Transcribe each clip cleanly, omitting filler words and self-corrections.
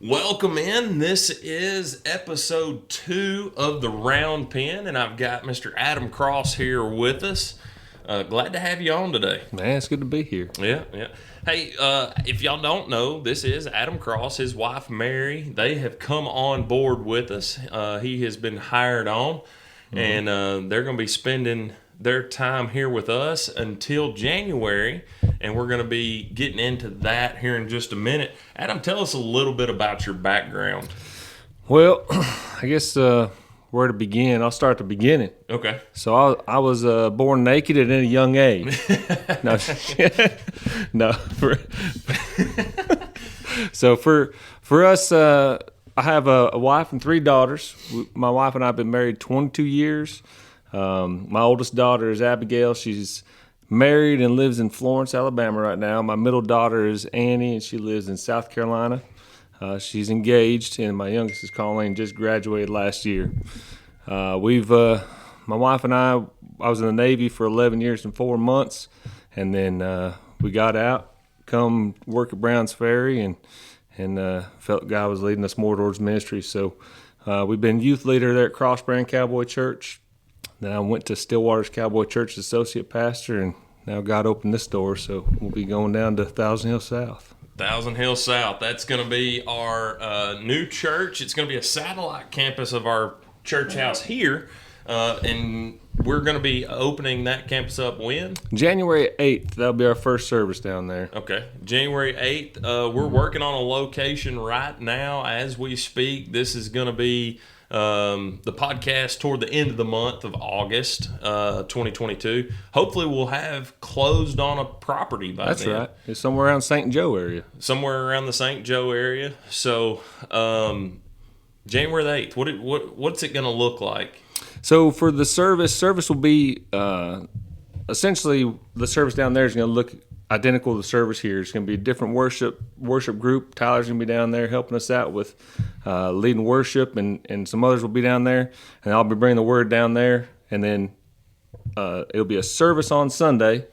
Welcome in. This is episode 2 of the Round Pen, and I've got Mr. Adam Cross here with us. Glad to have you on today. Man, it's good to be here. Yeah. Hey, if y'all don't know, this is Adam Cross, his wife Mary. They have come on board with us. He has been hired on, and they're going to be spending their time here with us until January, and we're going to be getting into that here in just a minute. Adam, tell us a little bit about your background. Well, I guess where to begin? I'll start at the beginning. Okay. So I was born naked at a young age. No, no. So for us, I have a wife and 3 daughters. My wife and I have been married 22 years. My oldest daughter is Abigail. She's married and lives in Florence, Alabama right now. My middle daughter is Annie, and she lives in South Carolina. She's engaged, and my youngest is Colleen, just graduated last year. My wife and I was in the Navy for 11 years and 4 months, and then we got out, come work at Browns Ferry, and felt God was leading us more towards ministry. So we've been youth leader there at Crossbrand Cowboy Church. Then I went to Stillwater's Cowboy Church as associate pastor, and now God opened this door, so we'll be going down to Thousand Hills South. Thousand Hills South. That's going to be our new church. It's going to be a satellite campus of our church house here, and we're going to be opening that campus up when? January 8th. That'll be our first service down there. Okay. January 8th. We're working on a location right now as we speak. This is going to be the podcast toward the end of the month of August 2022. Hopefully we'll have closed on a property by That's then. right. It's somewhere around St. Joe area. Somewhere around the St. Joe area. So January the 8th, what's it going to look like? So for the service will be essentially the service down there is going to look identical to the service here. It's going to be a different worship group. Tyler's going to be down there helping us out with leading worship, and some others will be down there, and I'll be bringing the word down there, and then it'll be a service on Sunday.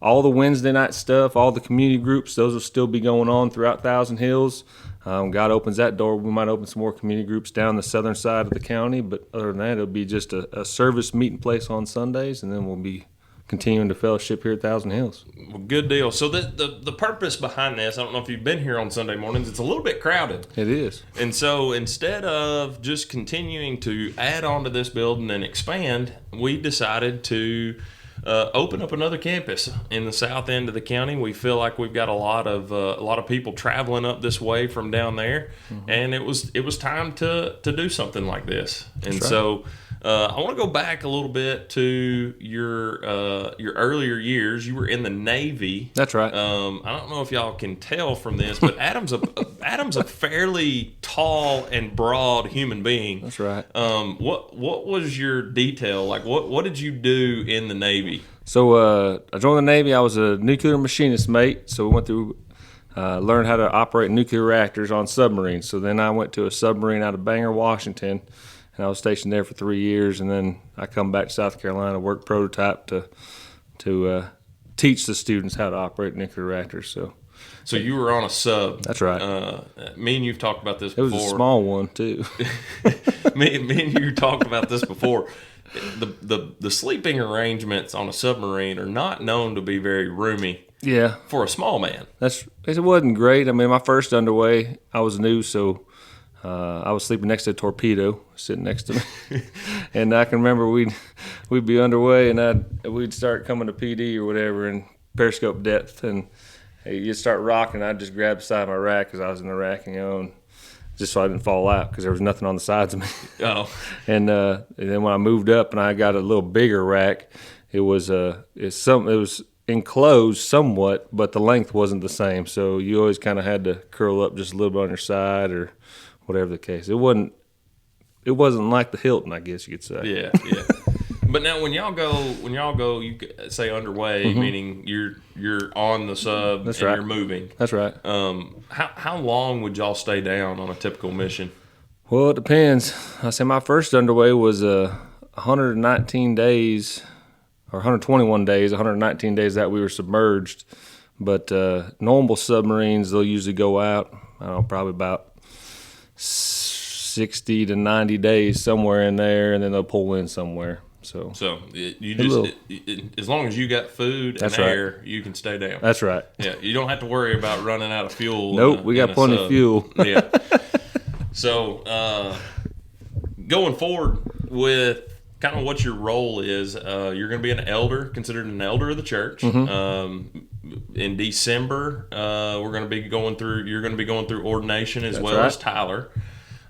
All the Wednesday night stuff, all the community groups, those will still be going on throughout Thousand Hills. God opens that door. We might open some more community groups down the southern side of the county, but other than that, it'll be just a service meeting place on Sundays, and then we'll be continuing to fellowship here at Thousand Hills. Well, good deal. So the purpose behind this, I don't know if you've been here on Sunday mornings, it's a little bit crowded. It is. And so instead of just continuing to add on to this building and expand, we decided to open up another campus in the south end of the county. We feel like we've got a lot of people traveling up this way from down there, and it was time to do something like this. And That's right. So I want to go back a little bit to your earlier years. You were in the Navy. That's right. I don't know if y'all can tell from this, but Adam's a fairly tall and broad human being. That's right. What was your detail? Like what did you do in the Navy? So I joined the Navy. I was a nuclear machinist mate. So we went through, learned how to operate nuclear reactors on submarines. So then I went to a submarine out of Bangor, Washington, and I was stationed there for 3 years. And then I come back to South Carolina, work prototype to teach the students how to operate nuclear reactors. So you were on a sub. That's right. Me and you've talked about this It before. was a small one too. me and you talked about this before. The sleeping arrangements on a submarine are not known to be very roomy. Yeah. For a small man. It wasn't great. I mean, my first underway, I was new, so I was sleeping next to a torpedo sitting next to me. And I can remember we'd be underway, and we'd start coming to PD or whatever, and periscope depth, and you'd start rocking. I'd just grab the side of my rack because I was in the rack, and just so I didn't fall out because there was nothing on the sides of me. Oh. And then when I moved up and I got a little bigger rack, it was enclosed somewhat, but the length wasn't the same. So you always kind of had to curl up just a little bit on your side or whatever the case. It wasn't like the Hilton, I guess you could say. Yeah. But now when y'all go, you say underway, meaning you're on the sub. That's and right. You're moving. That's right. How long would y'all stay down on a typical mission? Well, it depends. I say my first underway was 119 days or 121 days, 119 days that we were submerged. But normal submarines, they'll usually go out, I don't know, probably about 60 to 90 days somewhere in there, and then they'll pull in somewhere. So as long as you got food and air, you can stay down. That's right. Yeah, you don't have to worry about running out of fuel. Nope, we got plenty of fuel. Yeah. So going forward with kind of what your role is, you're going to be considered an elder of the church. In December, you're going to be going through ordination as as Tyler.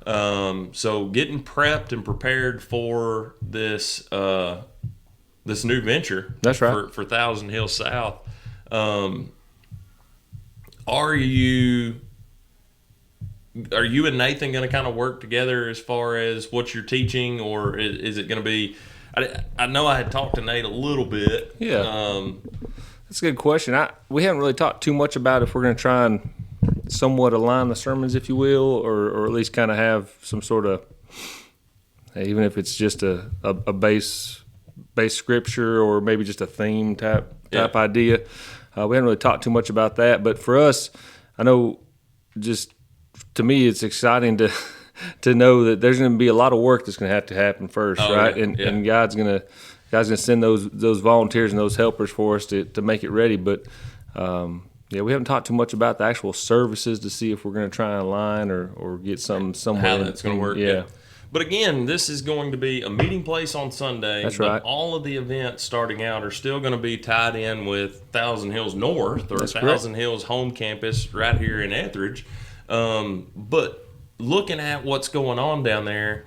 So getting prepped and prepared for this new venture. That's right. For Thousand Hills South. Are you and Nathan going to kind of work together as far as what you're teaching, or is it going to be? I know I had talked to Nate a little bit. Yeah, that's a good question. We haven't really talked too much about if we're going to try and somewhat align the sermons, if you will, or at least kind of have some sort of, even if it's just a base scripture or maybe just a theme type idea. We haven't really talked too much about that, but for us, I know just to me it's exciting to know that there's going to be a lot of work that's going to have to happen first, right? Yeah. And God's going to send those volunteers and those helpers for us to make it ready, but we haven't talked too much about the actual services to see if we're going to try and align or get somewhere. How that's going to work. Yeah. But again, this is going to be a meeting place on Sunday. That's but right. All of the events starting out are still going to be tied in with Thousand Hills North or Thousand Hills Home Campus right here in Etheridge. But looking at what's going on down there,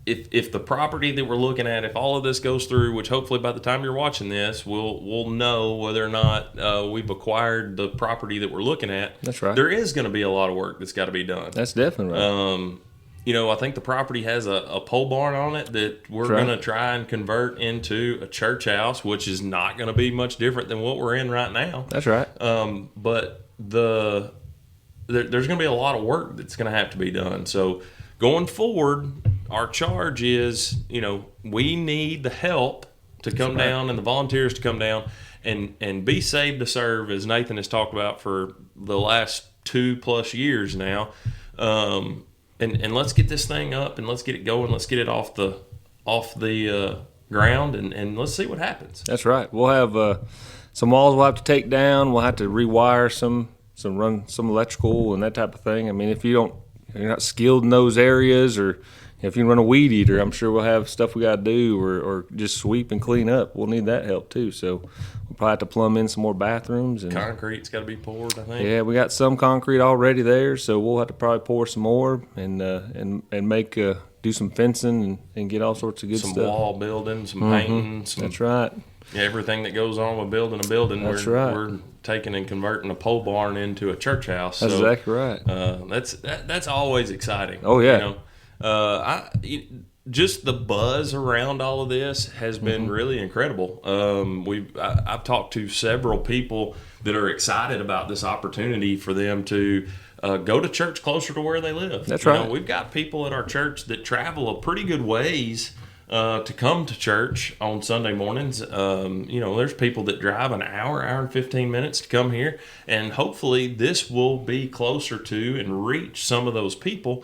if the property that we're looking at, if all of this goes through, which hopefully by the time you're watching this, we'll know whether or not we've acquired the property that we're looking at. That's right. There is going to be a lot of work that's got to be done. That's definitely right. I think the property has a pole barn on it that we're going to try and convert into a church house, which is not going to be much different than what we're in right now. That's right. But there's going to be a lot of work that's going to have to be done. So going forward, our charge is, we need the help to come down and the volunteers to come down and be saved to serve, as Nathan has talked about for the last 2+ years now. And let's get this thing up and let's get it going. Let's get it off the ground and let's see what happens. That's right. We'll have some walls we'll have to take down. We'll have to rewire run some electrical and that type of thing. I mean, if you're not skilled in those areas, or if you run a weed eater, I'm sure we'll have stuff we got to do, or just sweep and clean up. We'll need that help too. So we'll probably have to plumb in some more bathrooms. And concrete's got to be poured, I think. Yeah, we got some concrete already there, so we'll have to probably pour some more and make do some fencing and get all sorts of good stuff. Some wall building, some painting. That's right. Yeah, everything that goes on with building a building, we're taking and converting a pole barn into a church house. That's exactly right. That's always exciting. Oh yeah. Just the buzz around all of this has been really incredible. I've talked to several people that are excited about this opportunity for them to go to church closer to where they live. That's right. We've got people at our church that travel a pretty good ways to come to church on Sunday mornings. There's people that drive an hour and 15 minutes to come here, and hopefully this will be closer to and reach some of those people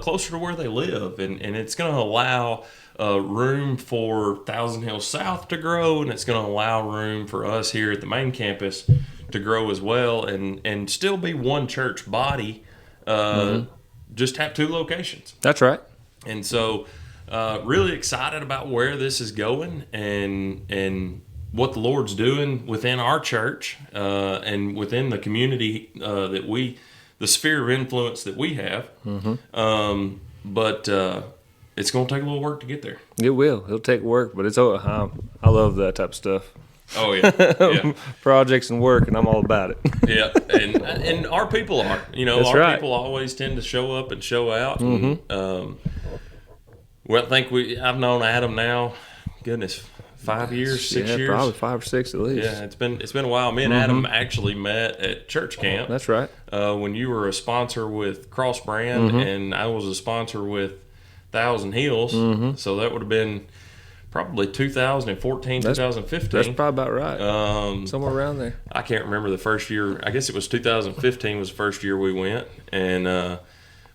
closer to where they live, and it's going to allow room for Thousand Hills South to grow, and it's going to allow room for us here at the main campus to grow as well, and still be one church body, just have 2 locations. That's right. And so really excited about where this is going and what the Lord's doing within our church and within the community the sphere of influence that we have. But it's going to take a little work to get there. It will. It'll take work, but I love that type of stuff. Oh yeah. Projects and work, and I'm all about it. Yeah, and our people are. That's our right. people always tend to show up and show out. And, I think I've known Adam now, goodness, 5 years, 6 years, probably 5 or 6 at least. Yeah, it's been a while. Me and Adam actually met at church camp. That's right. When you were a sponsor with Cross Brand, and I was a sponsor with Thousand Hills, so that would have been probably 2014, 2015. That's probably about right. Somewhere around there. I can't remember the first year. I guess it was 2015 was the first year we went, and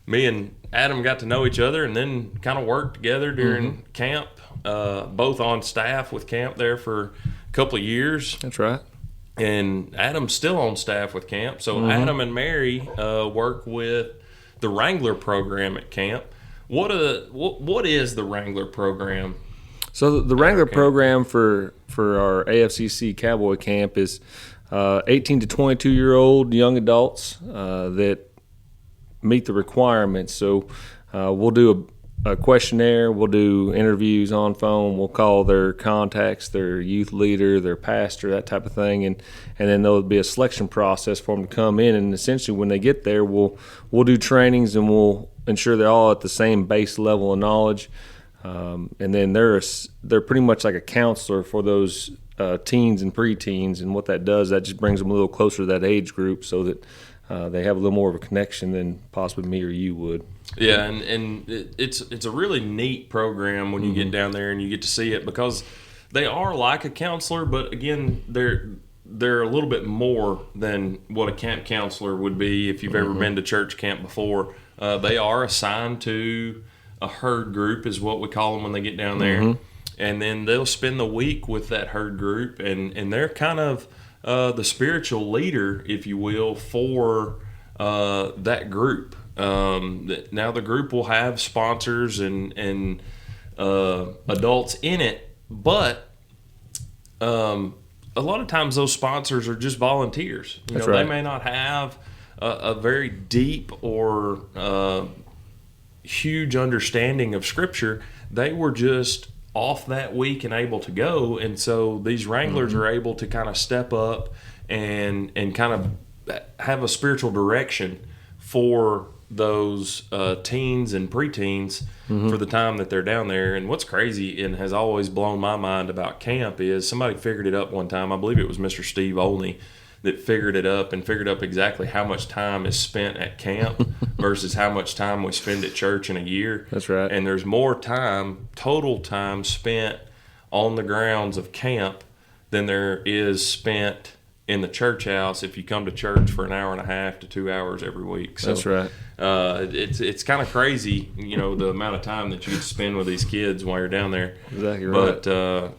me and Adam got to know each other, and then kind of worked together during camp. Both on staff with camp there for a couple of years. That's right. And Adam's still on staff with camp. So Adam and Mary work with the Wrangler program at camp. What is the Wrangler program? So the Wrangler program for our AFCC Cowboy Camp is 18 to 22-year-old young adults that meet the requirements. So we'll do a questionnaire, we'll do interviews on phone, we'll call their contacts, their youth leader, their pastor, that type of thing, and then there'll be a selection process for them to come in, and essentially when they get there, we'll do trainings and we'll ensure they're all at the same base level of knowledge, and then they're pretty much like a counselor for those teens and preteens, and what that does, that just brings them a little closer to that age group so that they have a little more of a connection than possibly me or you would. Yeah, and it's a really neat program when you get down there and you get to see it, because they are like a counselor, but again, they're a little bit more than what a camp counselor would be if you've ever been to church camp before. They are assigned to a herd group, is what we call them when they get down there, and then they'll spend the week with that herd group, and they're kind of the spiritual leader, if you will, for that group. Now the group will have sponsors and adults in it, but a lot of times those sponsors are just volunteers. That's right. They may not have a very deep or huge understanding of Scripture. They were just off that week and able to go, and so these Wranglers are able to kind of step up and kind of have a spiritual direction for those teens and preteens for the time that they're down there. And what's crazy and has always blown my mind about camp is somebody figured it up one time. I believe it was Mr. Steve Olney that figured it up and figured up exactly how much time is spent at camp versus how much time we spend at church in a year. That's right. And there's more time, total time spent on the grounds of camp than there is spent in the church house if you come to church for an hour and a half to 2 hours every week. So, that's right. It's kind of crazy, the amount of time that you get to spend with these kids while you're down there. Exactly right. But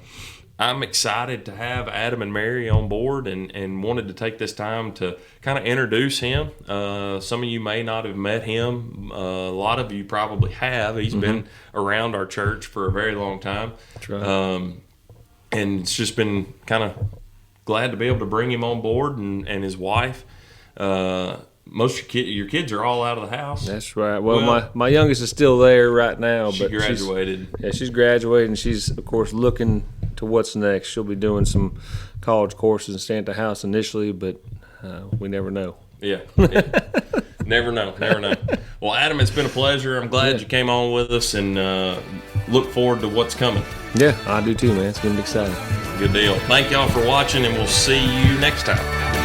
I'm excited to have Adam and Mary on board and wanted to take this time to kind of introduce him. Some of you may not have met him. A lot of you probably have. He's been around our church for a very long time. That's right. And it's just been kind of glad to be able to bring him on board and his wife. Most of your kids are all out of the house. That's right. Well, my youngest is still there right now. She but graduated. She's graduated, and she's, of course, looking to what's next. She'll be doing some college courses and staying at the house initially, but we never know. Yeah. Never know. Well, Adam, it's been a pleasure. I'm glad you came on with us, and look forward to what's coming. Yeah, I do too, man. It's going to be exciting. Good deal. Thank y'all for watching, and we'll see you next time.